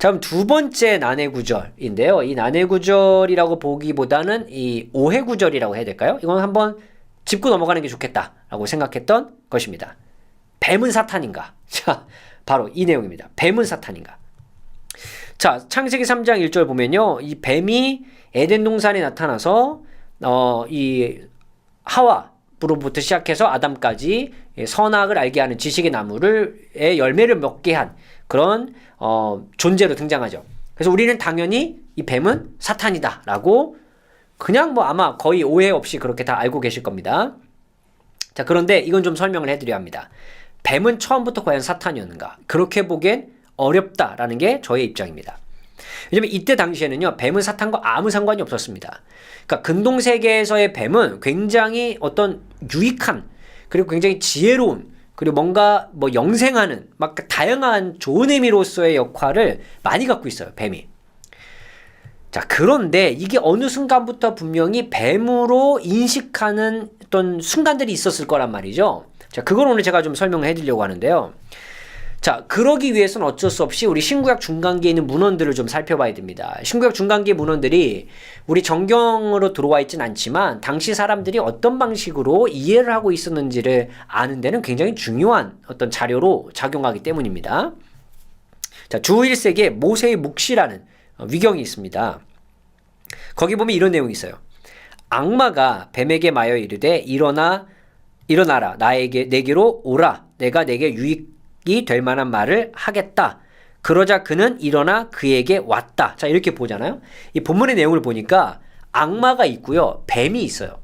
자, 그럼 두 번째 난해구절인데요. 이 난해구절이라고 보기보다는 이 오해구절이라고 해야 될까요? 이건 한번 짚고 넘어가는 게 좋겠다라고 생각했던 것입니다. 뱀은 사탄인가? 자, 바로 이 내용입니다. 뱀은 사탄인가? 자, 창세기 3장 1절 보면요. 이 뱀이 에덴 동산에 나타나서 이 하와로부터 시작해서 아담까지 선악을 알게 하는 지식의 나무의 열매를 먹게 한 그런 존재로 등장하죠. 그래서 우리는 당연히 이 뱀은 사탄이다라고 그냥 뭐 아마 거의 오해 없이 그렇게 다 알고 계실 겁니다. 자, 그런데 이건 좀 설명을 해드려야 합니다. 뱀은 처음부터 과연 사탄이었는가? 그렇게 보기엔 어렵다라는 게 저의 입장입니다. 왜냐면 이때 당시에는요, 뱀은 사탄과 아무 상관이 없었습니다. 그러니까 근동세계에서의 뱀은 굉장히 어떤 유익한, 그리고 굉장히 지혜로운, 그리고 뭔가 뭐 영생하는 막 다양한 좋은 의미로서의 역할을 많이 갖고 있어요, 뱀이. 자, 그런데 이게 어느 순간부터 분명히 뱀으로 인식하는 어떤 순간들이 있었을 거란 말이죠. 자, 그걸 오늘 제가 좀 설명을 해드리려고 하는데요. 자, 그러기 위해서는 어쩔 수 없이 우리 신구약 중간기에 있는 문헌들을 좀 살펴봐야 됩니다. 신구약 중간기의 문헌들이 우리 정경으로 들어와 있진 않지만 당시 사람들이 어떤 방식으로 이해를 하고 있었는지를 아는 데는 굉장히 중요한 어떤 자료로 작용하기 때문입니다. 자, 주 1세기에 모세의 묵시라는 위경이 있습니다. 거기 보면 이런 내용이 있어요. 악마가 뱀에게 마여 이르되 일어나라 내게로 오라 내가 내게 유익이 될 만한 말을 하겠다. 그러자 그는 일어나 그에게 왔다. 자, 이렇게 보잖아요. 이 본문의 내용을 보니까 악마가 있고요, 뱀이 있어요.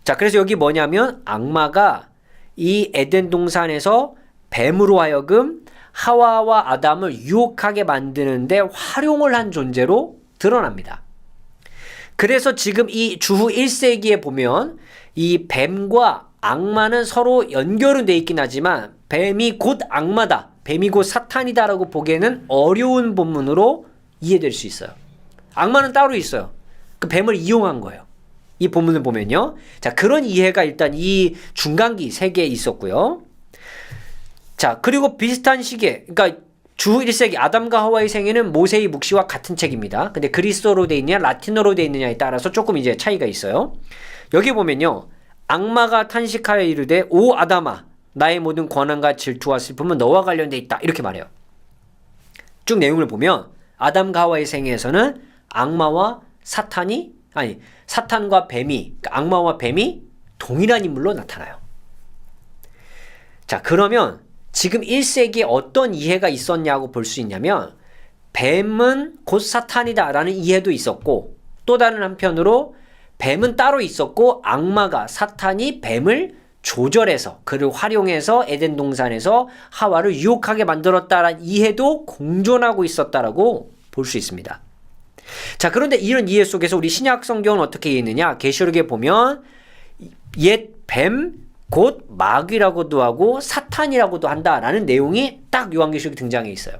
자, 그래서 여기 뭐냐면 악마가 이 에덴 동산에서 뱀으로 하여금 하와와 아담을 유혹하게 만드는데 활용을 한 존재로 드러납니다. 그래서 지금 이 주후 1세기에 보면 이 뱀과 악마는 서로 연결은 돼 있긴 하지만 뱀이 곧 악마다, 뱀이 곧 사탄이다라고 보기에는 어려운 본문으로 이해될 수 있어요. 악마는 따로 있어요. 그 뱀을 이용한 거예요. 이 본문을 보면요. 자, 그런 이해가 일단 이 중간기 세계에 있었고요. 자, 그리고 비슷한 시기에, 그러니까 주 1세기 아담과 하와의 생애는 모세의 묵시와 같은 책입니다. 근데 그리스어로 돼 있느냐 라틴어로 돼 있느냐에 따라서 조금 이제 차이가 있어요. 여기 보면요. 악마가 탄식하여 이르되 오 아담아 나의 모든 권한과 질투와 슬픔은 너와 관련돼 있다. 이렇게 말해요. 쭉 내용을 보면 아담과 하와의 생애에서는 사탄과 뱀이, 그러니까 악마와 뱀이 동일한 인물로 나타나요. 자, 그러면 지금 1세기에 어떤 이해가 있었냐고 볼 수 있냐면 뱀은 곧 사탄이다라는 이해도 있었고 또 다른 한편으로 뱀은 따로 있었고 악마가 사탄이 뱀을 조절해서 그를 활용해서 에덴 동산에서 하와를 유혹하게 만들었다라는 이해도 공존하고 있었다라고 볼 수 있습니다. 자, 그런데 이런 이해 속에서 우리 신약 성경은 어떻게 이해했느냐? 계시록에 보면 옛 뱀 곧 마귀라고도 하고 사탄이라고도 한다라는 내용이 딱 요한계시록에 등장해 있어요.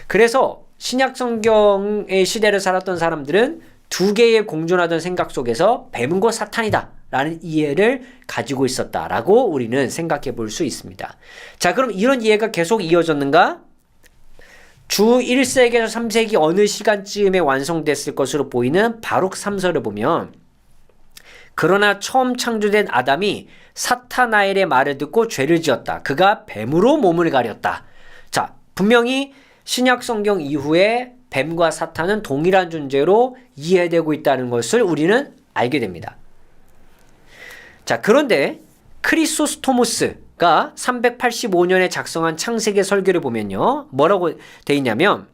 그래서 신약 성경의 시대를 살았던 사람들은 두 개의 공존하던 생각 속에서 뱀은 곧 사탄이다 라는 이해를 가지고 있었다라고 우리는 생각해 볼 수 있습니다. 자, 그럼 이런 이해가 계속 이어졌는가? 주 1세기에서 3세기 어느 시간쯤에 완성됐을 것으로 보이는 바룩 3서를 보면 그러나 처음 창조된 아담이 사타나엘의 말을 듣고 죄를 지었다. 그가 뱀으로 몸을 가렸다. 자, 분명히 신약 성경 이후에 뱀과 사탄은 동일한 존재로 이해되고 있다는 것을 우리는 알게 됩니다. 자, 그런데 크리소스토모스가 385년에 작성한 창세기 설교를 보면요. 뭐라고 돼 있냐면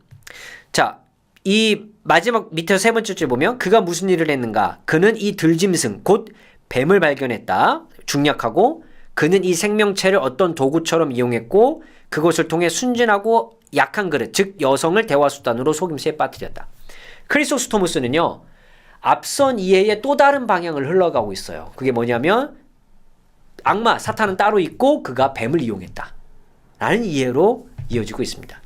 자, 이 마지막 밑에 세 번째 줄 보면 그가 무슨 일을 했는가? 그는 이 들짐승 곧 뱀을 발견했다. 중략하고 그는 이 생명체를 어떤 도구처럼 이용했고 그것을 통해 순진하고 약한 그릇, 즉 여성을 대화수단으로 속임수에 빠뜨렸다. 크리소스토모스는요. 앞선 이해의 또 다른 방향을 흘러가고 있어요. 그게 뭐냐면 악마, 사탄은 따로 있고 그가 뱀을 이용했다. 라는 이해로 이어지고 있습니다.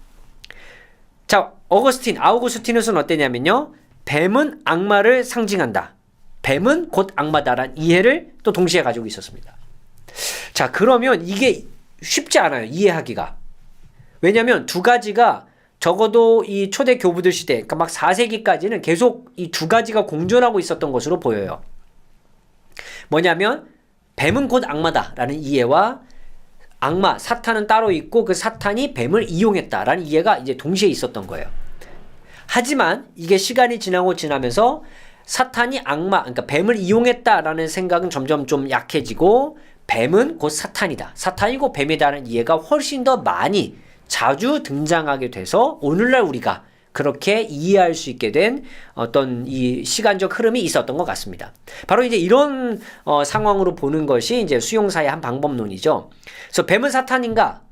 자, 아우구스티누스는 어땠냐면요. 뱀은 악마를 상징한다. 뱀은 곧 악마다라는 이해를 또 동시에 가지고 있었습니다. 자, 그러면 이게 쉽지 않아요. 이해하기가. 왜냐하면 두 가지가 적어도 이 초대 교부들 시대, 그러니까 막 4세기까지는 계속 이 두 가지가 공존하고 있었던 것으로 보여요. 뭐냐면 뱀은 곧 악마다라는 이해와 악마, 사탄은 따로 있고 그 사탄이 뱀을 이용했다라는 이해가 이제 동시에 있었던 거예요. 하지만 이게 시간이 지나면서 사탄이 악마, 그러니까 뱀을 이용했다라는 생각은 점점 좀 약해지고 뱀은 곧 사탄이다. 사탄이고 뱀이다라는 이해가 훨씬 더 많이 자주 등장하게 돼서 오늘날 우리가 그렇게 이해할 수 있게 된 어떤 이 시간적 흐름이 있었던 것 같습니다. 바로 이제 이런 상황으로 보는 것이 이제 수용사의 한 방법론이죠. 그래서 뱀은 사탄인가?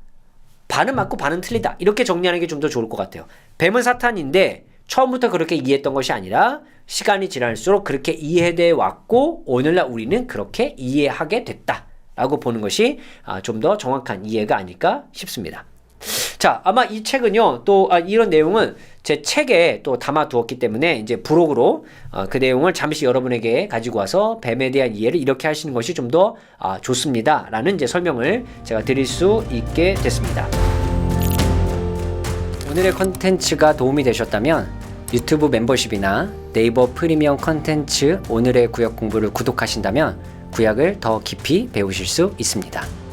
반은 맞고 반은 틀리다. 이렇게 정리하는 게 좀 더 좋을 것 같아요. 뱀은 사탄인데 처음부터 그렇게 이해했던 것이 아니라 시간이 지날수록 그렇게 이해돼 왔고 오늘날 우리는 그렇게 이해하게 됐다라고 보는 것이 좀 더 정확한 이해가 아닐까 싶습니다. 자, 아마 이 책은요, 또 이런 내용은 제 책에 또 담아두었기 때문에 이제 부록으로 그 내용을 잠시 여러분에게 가지고 와서 뱀에 대한 이해를 이렇게 하시는 것이 좀 더 좋습니다. 라는 이제 설명을 제가 드릴 수 있게 됐습니다. 오늘의 컨텐츠가 도움이 되셨다면 유튜브 멤버십이나 네이버 프리미엄 컨텐츠 오늘의 구약 공부를 구독하신다면 구약을 더 깊이 배우실 수 있습니다.